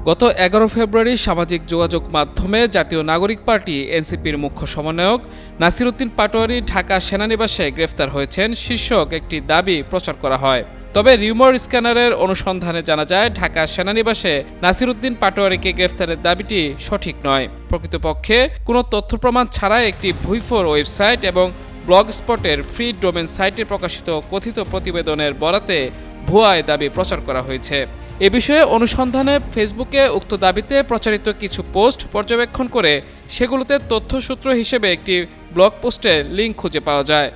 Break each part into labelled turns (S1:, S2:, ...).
S1: গত ১১ ফেব্রুয়ারি সামাজিক যোগাযোগ মাধ্যমে জাতীয় নাগরিক পার্টি এনসিপির মুখ্য সমন্বয়ক নাসির উদ্দিন পাটোয়ারি ঢাকা সেনানিবাসে গ্রেফতার হয়েছেন শীর্ষক একটি দাবি প্রচার করা হয়। তবে রিউমার স্ক্যানারের অনুসন্ধানে জানা যায় ঢাকা সেনানিবাসে নাসির উদ্দিন পাটোয়ারিকে গ্রেফতারের দাবিটি সঠিক নয়। প্রকৃতপক্ষে কোনো তথ্য প্রমাণ ছাড়াই একটি ভুইফোর ওয়েবসাইট এবং ব্লগ স্পটের ফ্রি ডোমেন সাইটে প্রকাশিত কথিত প্রতিবেদনের বরাতে ভুয়া দাবি প্রচার করা হয়েছে। এ বিষয়ে অনুসন্ধানে ফেসবুকে উক্ত দাবিতে প্রচারিত কিছু পোস্ট পর্যবেক্ষণ করে সেগুলোতে তথ্যসূত্র হিসেবে একটি ব্লগ পোস্টের লিঙ্ক খুঁজে পাওয়া যায়।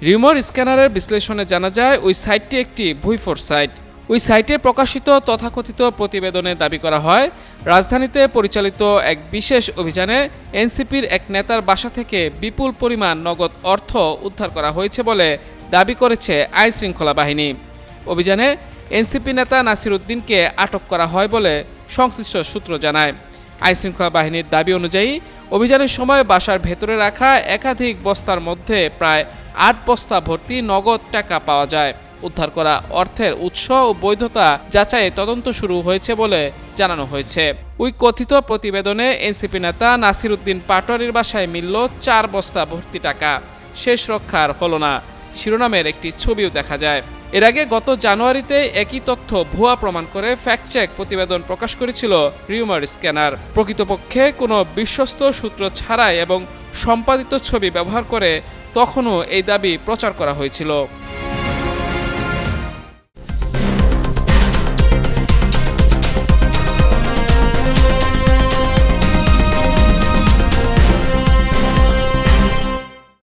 S1: রিউমার স্ক্যানারের বিশ্লেষণে জানা যায় ওই সাইটটি একটি ভুইফোর সাইট। ওই সাইটে প্রকাশিত তথাকথিত প্রতিবেদনে দাবি করা হয়, রাজধানীতে পরিচালিত এক বিশেষ অভিযানে এনসিপির এক নেতার বাসা থেকে বিপুল পরিমাণ নগদ অর্থ উদ্ধার করা হয়েছে বলে দাবি করেছে আইনশৃঙ্খলা বাহিনী। অভিযানে এনসিপি নেতা নাসির উদ্দিনকে আটক করা হয় বলে সংশ্লিষ্ট সূত্র জানায়। আইনশৃঙ্খলা বাহিনীর দাবি অনুযায়ী অভিযানের সময় বাসার ভেতরে রাখা একাধিক বস্তার মধ্যে প্রায় ৮ বস্তা ভর্তি নগদ টাকা পাওয়া যায়। উদ্ধার করা অর্থের উৎস ও বৈধতা যাচাইয়ে তদন্ত শুরু হয়েছে বলে জানানো হয়েছে। ওই কথিত প্রতিবেদনে এনসিপি নেতা নাসির উদ্দিন পাটোয়ারির বাসায় মিলল ৪ বস্তা ভর্তি টাকা। শেষ রক্ষার হলো না শিরোনামের একটি ছবিও দেখা যায়। এর আগে গত জানুয়ারিতে একই তথ্য ভুয়া প্রমাণ করে ফ্যাক্ট চেক প্রতিবেদন প্রকাশ করেছিল রিউমার স্ক্যানার। প্রকৃতপক্ষে কোনো বিশ্বস্ত সূত্র ছাড়াই এবং সম্পাদিত ছবি ব্যবহার করে তখনও এই দাবি প্রচার করা হয়েছিল।